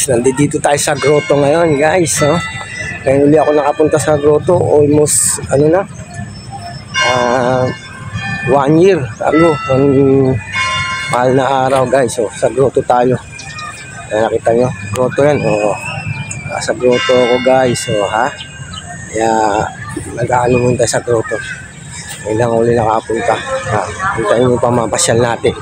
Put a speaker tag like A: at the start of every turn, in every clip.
A: Nandito tayo sa grotto ngayon, guys. Ngayon uli ako nakapunta sa grotto. Almost, 1 year. Mahal na araw, guys. So, sa grotto tayo. Nakita nyo, grotto yan. Sa grotto ako, guys. So, kaya, nag-ano muna tayo sa grotto. Ngayon lang uli nakapunta. Hintayin mo pa mapasyal natin.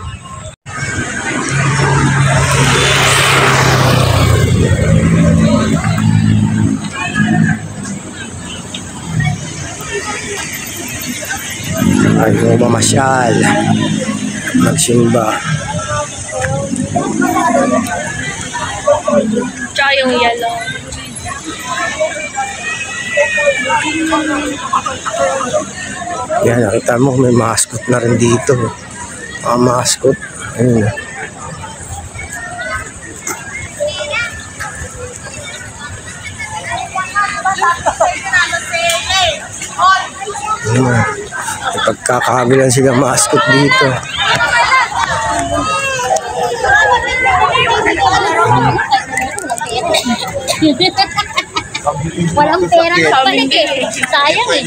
A: Ayaw mamasyal, magsimba.
B: Tsaka yung yellow.
A: Yan, nakita mo may mascot na rin dito. Mascot. Ayun. Pagkakabilan sila mascot dito.
B: Walang pera sa balik eh. Sayang eh.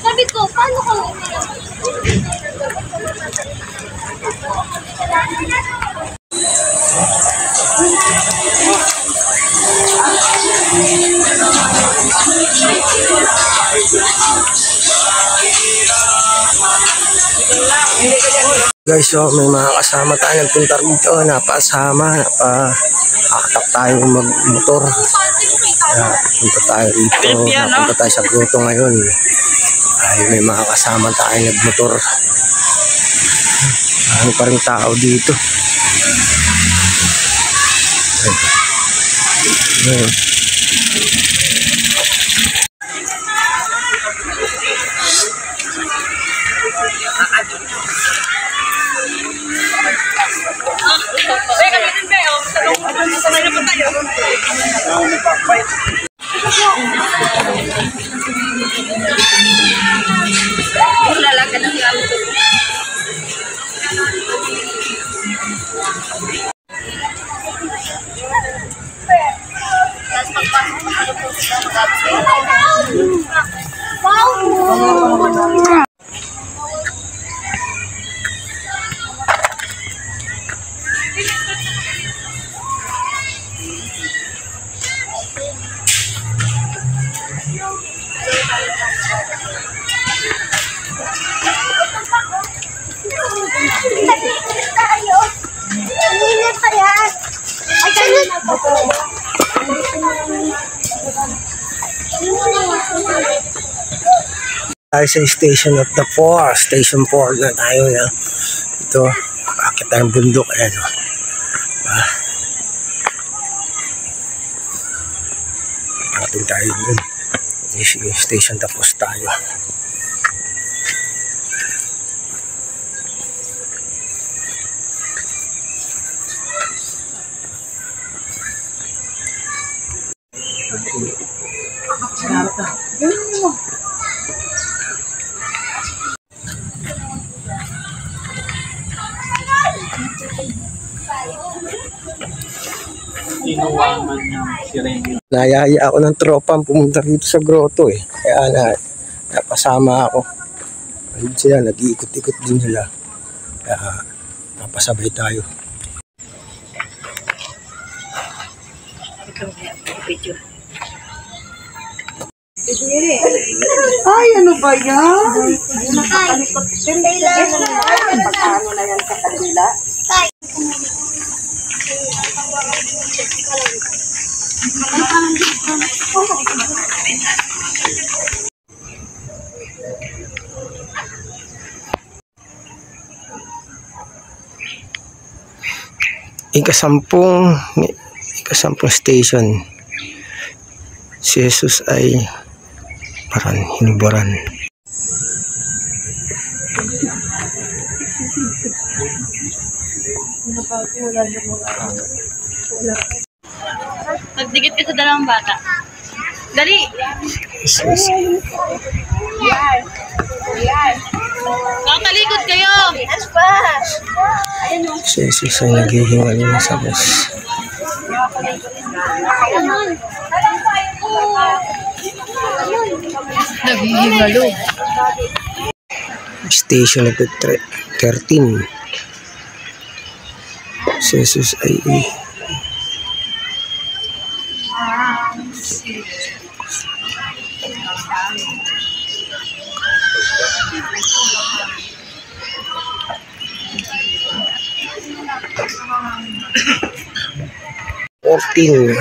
B: Sabi ko, paano ko?
A: Guys, may mga kasama tayo nagpunta rito, napasama, nakakatak tayo magmotor. Punta tayo rito, napunta tayo sa grotto ngayon. Ay, may mga kasama tayo nagmotor. Ano pa rin tao dito. Tayo sa Station of the 4, Station 4 na tayo na. Ito, bakit tayong bundok, ayan o. Atin tayo dun. Station tapos tayo. Nayaya ako ng tropa pumunta rito sa grotto eh. Kaya napasama ako. Ayun sila, nag-iikot-ikot din sila. Kaya napasabay tayo.
C: Ay, ano ba yan? Nakakalikot. Pagkano na yan sa kanila?
A: Ikasampung station. Si Jesus ay parang hinubaran.
B: Nagdikit ka sa dalawang bata. Dali!
A: Jesus.
C: Yan.
B: Kakalikod kayo.
A: Si Jesus ay naghihingal na sa bus.
B: Naghihingalo.
A: Station number 13. Si Jesus ay 14.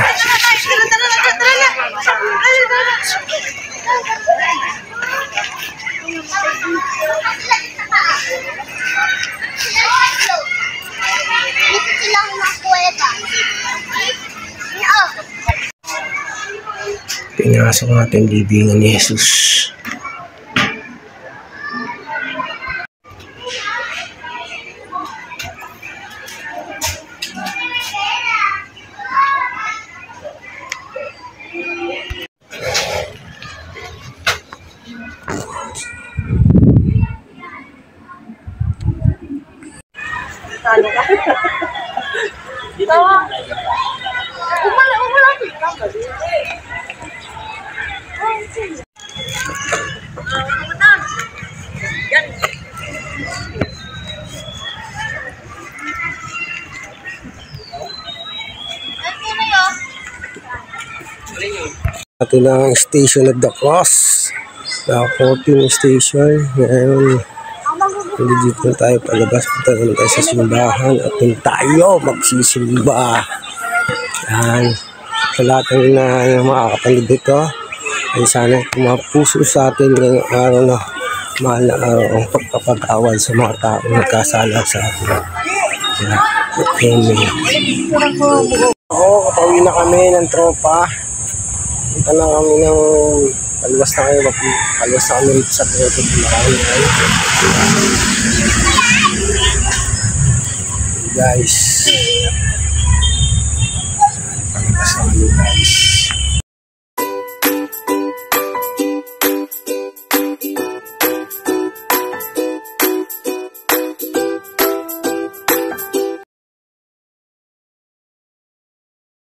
A: Pinasok natin libingan ni Jesus. Ito na ang Station of the Cross. Na 14 station. Ngayon, dito na tayo palabas. Punta naman tayo sa simbahan. At dun tayo magsisimba. Yan. Sa lahat ng makakapanood dito, ay sana pumapuso sa atin ngayong araw na mahal na araw ang pagpapag-awal sa mga tao nagkasala sa atin. Amen. Oo, kapauwi na kami ng tropa. Punta na kami ng palwas na kayo. Palwas na kami rito sa Grotto de Marangal. Guys.